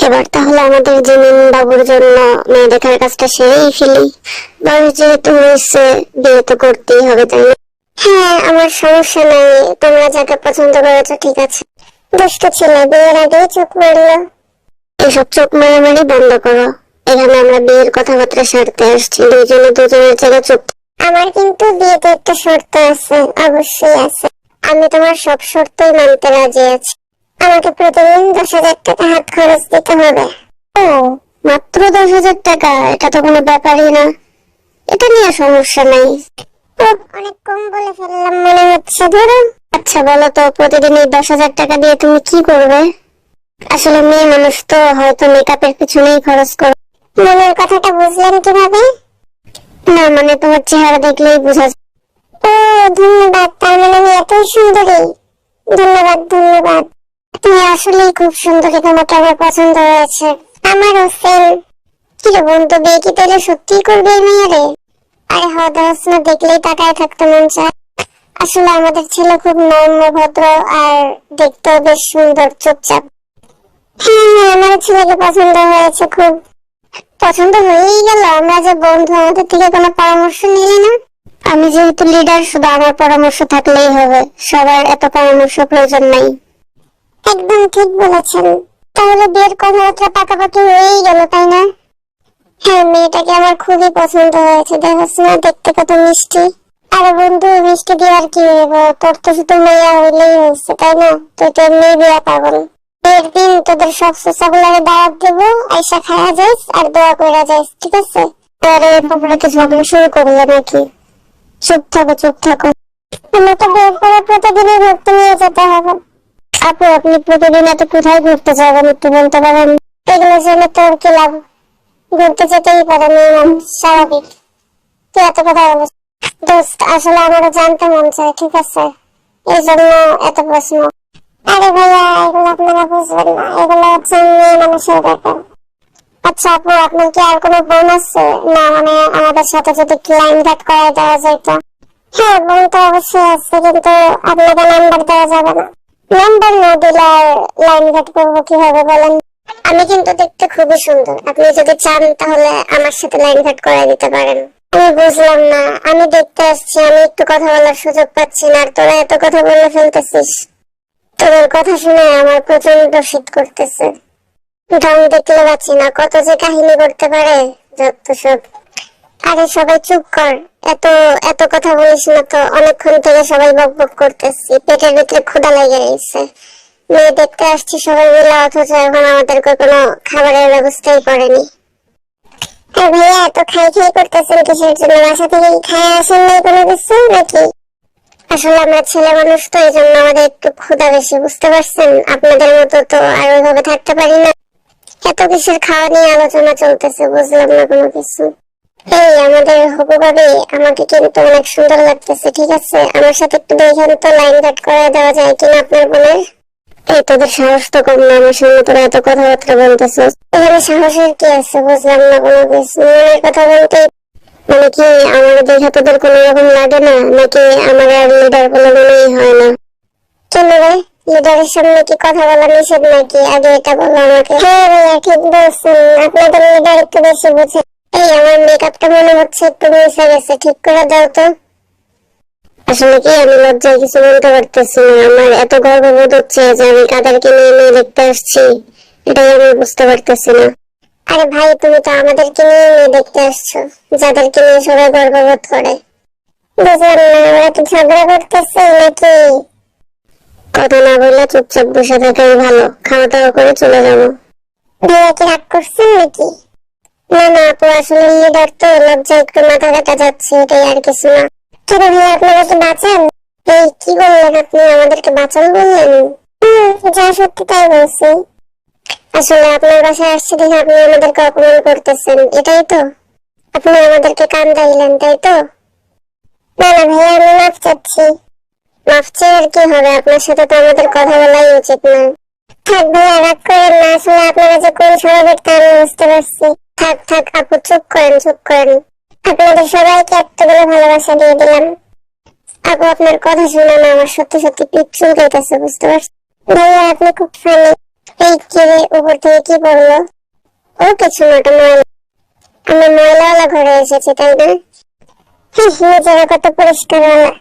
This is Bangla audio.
এবার তাহলে আমাদের জিমিন বাবুর জন্য মেয়ে দেখার কাজটা সেরেই ফেলি। বয়স যেহেতু হয়েছে, বিয়ে তো করতেই হবে, তাই না? হ্যাঁ, আমার সমস্যা নাই, তোমরা যাকে পছন্দ করেছো ঠিক আছে। দুষ্ট ছেলে বিয়ের আগেই চোখ মারলো। এসব চোখ মারামারি বন্ধ করো। এখানে আমরা বিয়ের কথাবার্তা সারতে আসছি, দুজনে দুজনের জায়গায় চুপ। আমার কিন্তু বিয়েতে একটা শর্ত আছে, অবশ্যই আছে। আমি তোমার সব শর্তই মানতে রাজি আছি। আমাকে প্রতিদিন 10,000 টাকা হাত খরচ দিতে হবে। ও, মাত্র 10,000 টাকা? এটা তো কোনো ব্যাপারই না, এটা নিয়ে সমস্যা নাই। অনেক কম বলে ফেললাম মনে হচ্ছে, ধরো। আচ্ছা বলো তো, প্রতিদিন এই 10,000 টাকা দিয়ে তুমি কি করবে? আসলে মেয়ে মানুষ তো, হয়তো মেকআপের পিছনেই খরচ করো। মনের কথাটা বুঝলেন কিভাবে? না মানে তোমার চেহারা দেখলেই বোঝা যায়। ও ধন্যবাদ, তার মানে আমি এতই সুন্দরী? ধন্যবাদ ধন্যবাদ, তুমি আসলেই খুব সুন্দরী, তোমাকে আমার পছন্দ হয়েছে। আমারও সেম। কি রে বন্ধু, বিয়ে কি তাহলে সত্যিই করবে এই মেয়েরে? আরে হদাস না, দেখলেই তাকায় থাকতে মন চায়। আসলে আমাদের ছেলে খুব নম্র ভদ্র আর দেখতেও বেশ সুন্দর, চুপচাপ। হ্যাঁ হ্যাঁ, আমার ছেলেকে পছন্দ হয়েছে খুব। পছন্দ হয়েই গেল? আমরা যে বন্ধু, আমাদের থেকে কোনো পরামর্শ নিলি না? আমি যেহেতু লিডার, শুধু আমার পরামর্শ থাকলেই হবে, সবার এত পরামর্শ প্রয়োজন নাই। একদম ঠিক বলেছেন। তাহলে বিয়ের কথাবার্তা পাকাপাকি হয়েই গেল, তাই না? হ্যাঁ, মেয়েটাকে আমার খুবই পছন্দ হয়েছে, দেখছ না দেখতে কত মিষ্টি। আরে বন্ধু, মিষ্টি দিয়ে আর কি হইব, তোর তো শুধু মেয়া হইলেই হয়েছে, তাই না? তুই তো এমনি বিয়া পাগল। বিয়ের দিন তোদের সব সোসাগুলারে দাওয়াত দেবো, আইসা খাওয়া যাইস আর দোয়া করা যাইস, ঠিক আছে? আরে তোমরা কি ঝগড়া শুরু করলে নাকি? চুপ থাকো চুপ থাকো। আমরা তো বিয়ের পরে প্রতিদিনই ঘুরতে নিয়ে যেতে হবে। আপু, আপনি প্রতিদিন এত কোথায় ঘুরতে যাবেন একটু বলতে পারেন? এগুলো জেনে তোর কি লাভ? ঘুরতে যেতেই পারে, মেয়ে মানুষ, স্বাভাবিক। তুই এত কথা বলিস। দোস্ত, আসলে আমারও জানতে মন চায়, ঠিক আছে? এই জন্য এত প্রশ্ন। আরে ভাইয়া, এগুলো আপনারা বুঝবেন না, এগুলো হচ্ছে মেয়ে মানুষের ব্যাপার। আচ্ছা আপু, আপনার কি আর কোনো বোন আছে? না মানে আমাদের সাথে যদি লাইন ঘাট করাই দেওয়া যাইতো। হ্যাঁ, বোন তো অবশ্যই আছে, কিন্তু আপনাকে নাম্বার দেওয়া যাবে না। নাম্বার না দিলে আর লাইন ঘাট করবো কিভাবে বলেন? আমি কিন্তু দেখতে খুবই সুন্দর, আপনি যদি চান তাহলে আমার সাথে লাইন ঘাট করাই দিতে পারেন। আমি বুঝলাম না, আমি দেখতে আসছি, আমি একটু কথা বলার সুযোগ পাচ্ছি না, আর তোরা এত কথা বলে ফেলতেছিস। তোদের কথা শুনে আমার প্রচন্ড শীত করতেছে। ঢং দেখলে পাচ্ছি না, কত যে কাহিনী করতে পারে, যত সব। আরে সবাই চুপ কর, এত এত কথা বলিস না তো, অনেকক্ষণ থেকে সবাই বক বক করতেছি, পেটের ভিতরে ক্ষুধা লেগে গেছে। মেয়ে দেখতে আসছি সবাই মিলে, অথচ এখন আমাদেরকে কোনো খাবারের ব্যবস্থাই করেনি। আর ভাইয়া, এত খাই খাই করতেছেন কিসের জন্য? বাসা থেকে খাই আসেন নাই কোনো কিছু নাকি? আসলে আমরা ছেলে মানুষ তো, এই জন্য আমাদের একটু ক্ষুধা বেশি, বুঝতে পারছেন? আপনাদের মতো তো আর ওইভাবে থাকতে পারি না। এত কিসের খাওয়া নিয়ে আলোচনা চলতেছে, বুঝলাম না কোনো কিছু। এই আমাদের হবু ভাবি, আমাকে কিন্তু অনেক সুন্দর লাগতেছে, ঠিক আছে? আমার সাথে একটু দেখেন তো, লাইন কাট করে দেওয়া যায় কিনা আপনার বোনের? এই তোদের সাহস তো কম না, আমার সঙ্গে তোরা এত কথাবার্তা বলতেছিস। এখানে সাহসের কি আছে, বুঝলাম না কোনো কিছু। মনের কথা বলতে মানে কি আমার দেখা তোদের কোনো রকম লাগে না, নাকি আমার আর লিডার বলে মনেই হয় না? চলো রে, লিডারের সামনে কি কথা বলা নিষেধ নাকি? আগে এটা বলো আমাকে। হ্যাঁ ভাইয়া, ঠিক বলছেন, আপনাদের লিডার একটু বেশি বুঝে। এই আমার মেকআপটা মনে হচ্ছে একটু মিশে গেছে, ঠিক করে দাও তো। আসলে কি আমি লজ্জায় কিছু বলতে পারতেছি না, আমার এত গর্ববোধ হচ্ছে যে আমি কাদেরকে নিয়ে মেয়ে দেখতে আসছি, এটাই আমি বুঝতে পারতেছি না। আরে ভাই, তুমি তো আমাদেরকে নিয়ে মেয়ে দেখতে আসছো, যাদেরকে নিয়ে সবাই গর্ববোধ করে। বুঝলাম না, ওরা কি ঝগড়া করতেছে নাকি? কথা না বললে চুপচাপ বসে থাকাই ভালো, খাওয়া দাওয়া করে চলে যাবো। ভাইয়া কি রাগ করছেন নাকি? না না আপু, আসলে লিডার তো, লজ্জায় একটু মাথা কাটা যাচ্ছে, এটাই আর কিছু না। কেন ভাইয়া, আপনারা কি বাঁচান? এই কি বললেন আপনি, আমাদেরকে বাঁচান বললেন? যা সত্যি তাই বলছি। আসলে আপনার বাসায় আসছে দেখে আপনি আমাদেরকে অপমান করতেছেন, এটাই তো? আপনি আমাদেরকে কান্দাইলেন, তাই তো? না না ভাইয়া, আমি মাফ চাচ্ছি। মাফ চেয়ে আর কি হবে, আপনার সাথে তো আমাদের কথা বলাই উচিত না। থাক ভাইয়া, রাগ করেন না, আসলে আপনারা যে কোন স্বভাবের তা আমি বুঝতে পারছি। থাক থাক আপু, চুপ করেন চুপ করেন। আপনাদের সবাইকে এতগুলো ভালোবাসা দিয়ে দিলাম। আপু, আপনার কথা শুনে না আমার সত্যি সত্যি পিঠ চুলকাইতেছে, বুঝতে পারছি। ভাইয়া আপনি খুব ফানি। এই কিরে উপর থেকে কি পড়লো? ও কিছু না, ওটা ময়লা। আমি ময়লাওয়ালা ঘরে এসেছি তাই না? নিজেরা কত পরিষ্কার ওয়ালা।